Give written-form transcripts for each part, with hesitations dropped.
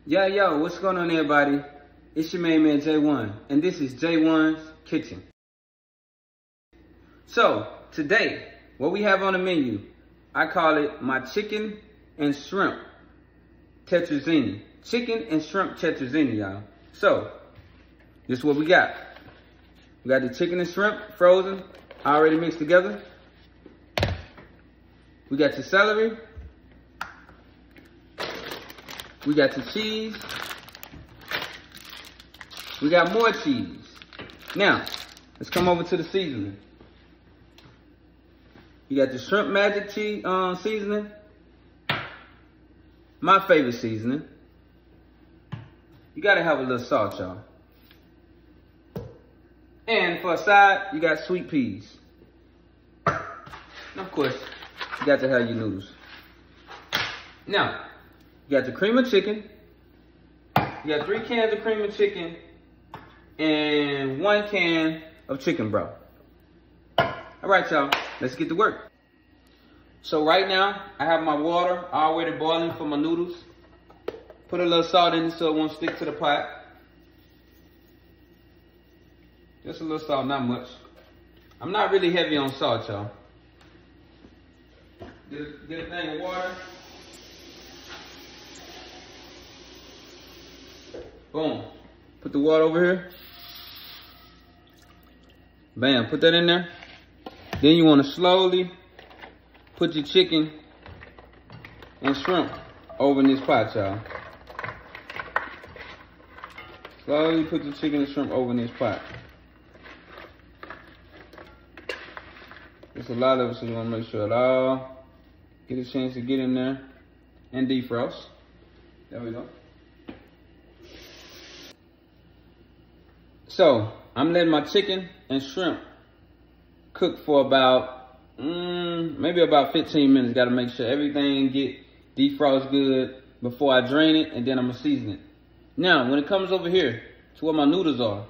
Yo, what's going on, everybody? It's your main man, J-Wonn, and this is J-Wonn's Kitchen. So, today, what we have on the menu, I call it my chicken and shrimp tetrazzini. Chicken and shrimp tetrazzini, y'all. So, this is what we got. We got the chicken and shrimp frozen, already mixed together. We got the celery. We got the cheese. We got more cheese. Now, let's come over to the seasoning. You got the shrimp magic cheese seasoning. My favorite seasoning. You gotta have a little salt, y'all. And for a side, you got sweet peas. And of course, you got to have your noodles. Now, you got the cream of chicken. You got 3 cans of cream of chicken and 1 can of chicken broth. All right, y'all, let's get to work. So right now, I have my water already boiling for my noodles. Put a little salt in it so it won't stick to the pot. Just a little salt, not much. I'm not really heavy on salt, y'all. Get a thing of water. Boom. Put the water over here. Bam, put that in there. Then you want to slowly put your chicken and shrimp over in this pot, y'all. Slowly put the chicken and shrimp over in this pot. There's a lot of it, so you want to make sure it all get a chance to get in there and defrost. There we go. So, I'm letting my chicken and shrimp cook for about, maybe about 15 minutes. Got to make sure everything get defrost good before I drain it, and then I'm going to season it. Now, when it comes over here to where my noodles are,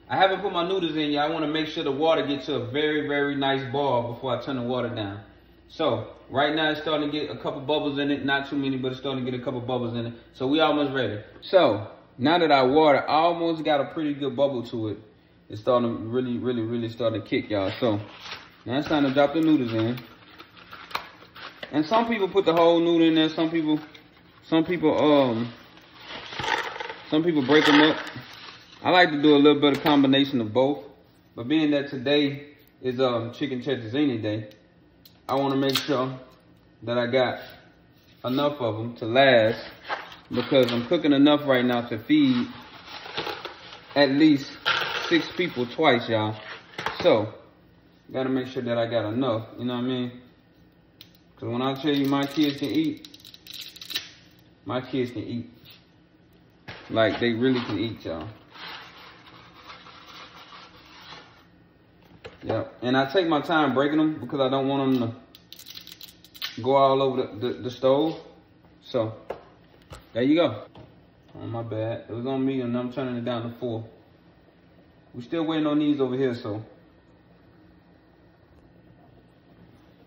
I haven't put my noodles in yet. I want to make sure the water gets to a very, very nice boil before I turn the water down. So, right now it's starting to get a couple bubbles in it. Not too many, but it's starting to get a couple bubbles in it. So, we almost ready. So, now that our water almost got a pretty good bubble to it, it's starting to really starting to kick, y'all. So, now it's time to drop the noodles in. And some people put the whole noodle in there. Some people break them up. I like to do a little bit of combination of both. But being that today is chicken tetrazzini day, I want to make sure that I got enough of them to last, because I'm cooking enough right now to feed at least 6 people twice, y'all. So, gotta make sure that I got enough, you know what I mean? Because when I tell you my kids can eat, my kids can eat. Like, they really can eat, y'all. Yep, and I take my time breaking them because I don't want them to go all over the stove. So, there you go. Oh, my bad. It was on me and I'm turning it down to 4. We're still waiting on these over here, so.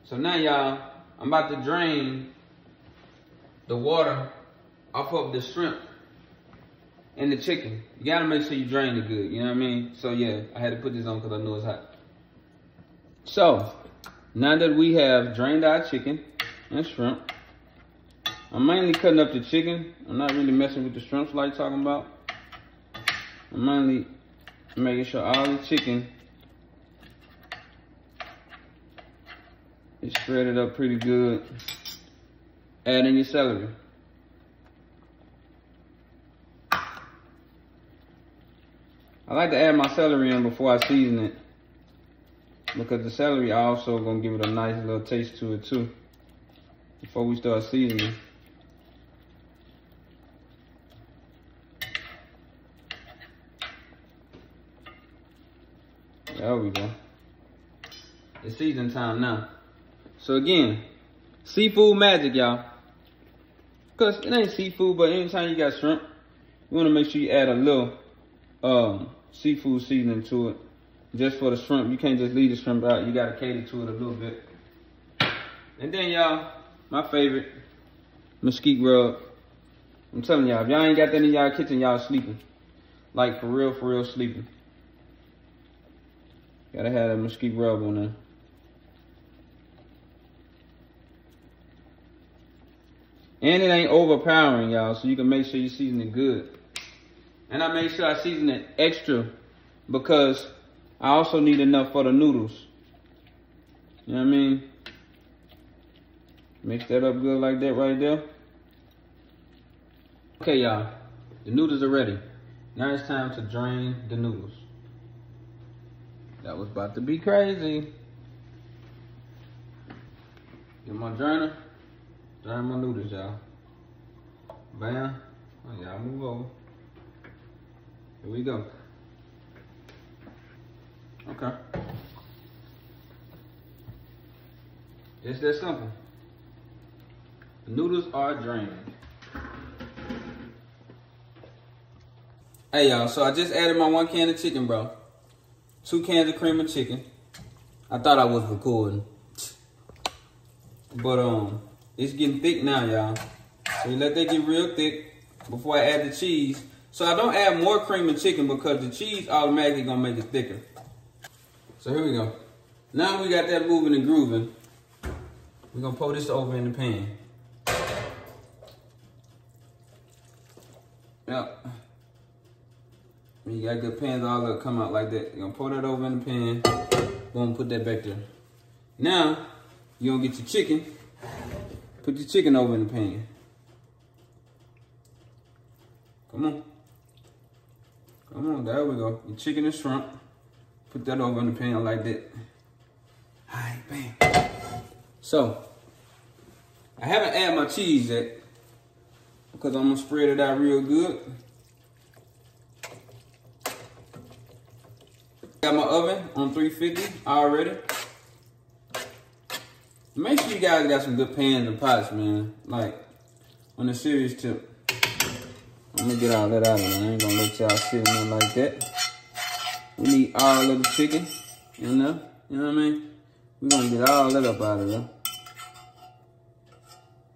So now, y'all, I'm about to drain the water off of the shrimp and the chicken. You gotta make sure you drain it good, you know what I mean? So yeah, I had to put this on because I know it's hot. So, now that we have drained our chicken and shrimp, I'm mainly cutting up the chicken. I'm not really messing with the shrimps like talking about. I'm mainly making sure all the chicken is shredded up pretty good. Add in your celery. I like to add my celery in before I season it, because the celery also gonna give it a nice little taste to it too before we start seasoning. There we go. It's season time now. So again, seafood magic, y'all. Cause it ain't seafood, but anytime you got shrimp, you wanna make sure you add a little seafood seasoning to it. Just for the shrimp. You can't just leave the shrimp out. You gotta cater to it a little bit. And then y'all, my favorite, mesquite rub. I'm telling y'all, if y'all ain't got that in y'all kitchen, y'all sleeping. Like, for real sleeping. Gotta have that mesquite rub on there. And it ain't overpowering, y'all, so you can make sure you season it good. And I make sure I season it extra because I also need enough for the noodles. You know what I mean? Mix that up good like that right there. Okay, y'all, the noodles are ready. Now it's time to drain the noodles. That was about to be crazy. Get my drainer. Drain my noodles, y'all. Bam. Oh, y'all move over. Here we go. Okay. It's that simple. The noodles are drained. Hey, y'all, so I just added my 1 can of chicken, bro. 2 cans of cream of chicken. I thought I was recording. But, it's getting thick now, y'all. So you let that get real thick before I add the cheese. So I don't add more cream and chicken because the cheese automatically gonna make it thicker. So here we go. Now we got that moving and grooving. We're gonna pour this over in the pan. Yep. When you got good pans, all that come out like that. You're gonna pour that over in the pan. Boom, put that back there. Now, you're gonna get your chicken. Put your chicken over in the pan. Come on. Come on, there we go. Your chicken and shrimp. Put that over in the pan like that. Alright, bam. So, I haven't added my cheese yet because I'm gonna spread it out real good. Got my oven on 350 already. Make sure you guys got some good pans and pots, man. Like, on a serious tip. I'm gonna get all that out of there. I ain't gonna let y'all sit in there like that. We need all of the chicken in there. You know what I mean? We're gonna get all that up out of there.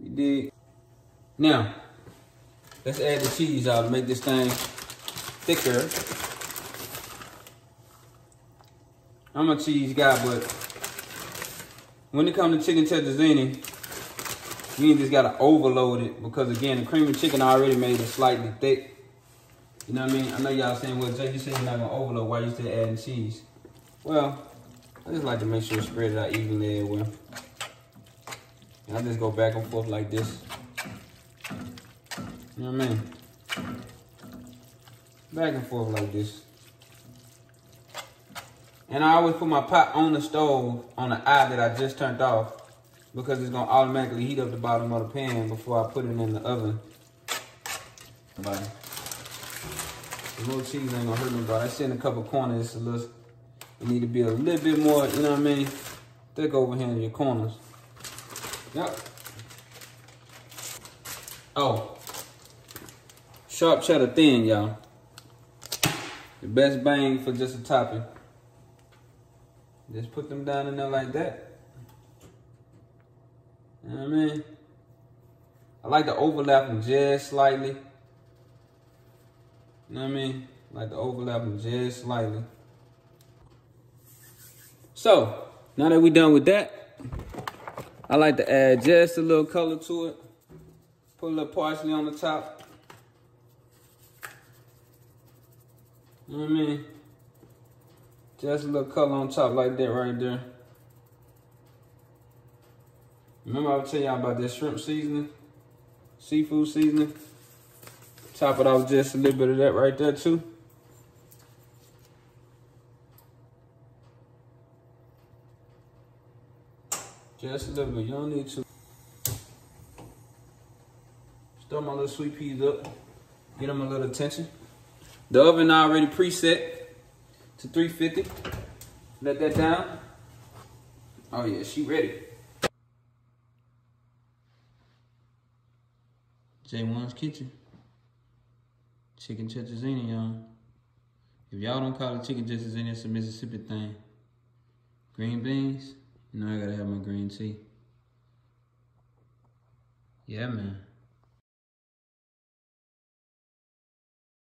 You dig? Now, let's add the cheese out to make this thing thicker. I'm a cheese guy, but when it comes to chicken tetrazzini, you ain't just gotta overload it because again, the cream of chicken already made it slightly thick. You know what I mean? I know y'all saying, well, Jay, you said you're not gonna overload, why you still adding cheese? Well, I just like to make sure it's spread it out evenly everywhere. And I just go back and forth like this. You know what I mean? Back and forth like this. And I always put my pot on the stove on the eye that I just turned off because it's gonna automatically heat up the bottom of the pan before I put it in the oven. But the little cheese ain't gonna hurt me, but I see in a couple corners, it need to be a little bit more, you know what I mean, thick over here in your corners. Yep. Oh, sharp cheddar thin, y'all. The best bang for just a topping. Just put them down in there like that. You know what I mean? I like to overlap them just slightly. You know what I mean? I like to overlap them just slightly. So, now that we're done with that, I like to add just a little color to it. Put a little parsley on the top. You know what I mean? Just a little color on top like that right there. Remember I was telling y'all about that shrimp seasoning? Seafood seasoning? Top it off just a little bit of that right there too. Just a little bit, you don't need to. Stir my little sweet peas up. Get them a little attention. The oven already preset to 350. Let that down. Oh yeah, she ready. J-Wonn's Kitchen. Chicken tetrazzini, y'all. If y'all don't call it chicken tetrazzini, it's a Mississippi thing. Green beans. You know I gotta have my green tea. Yeah, man.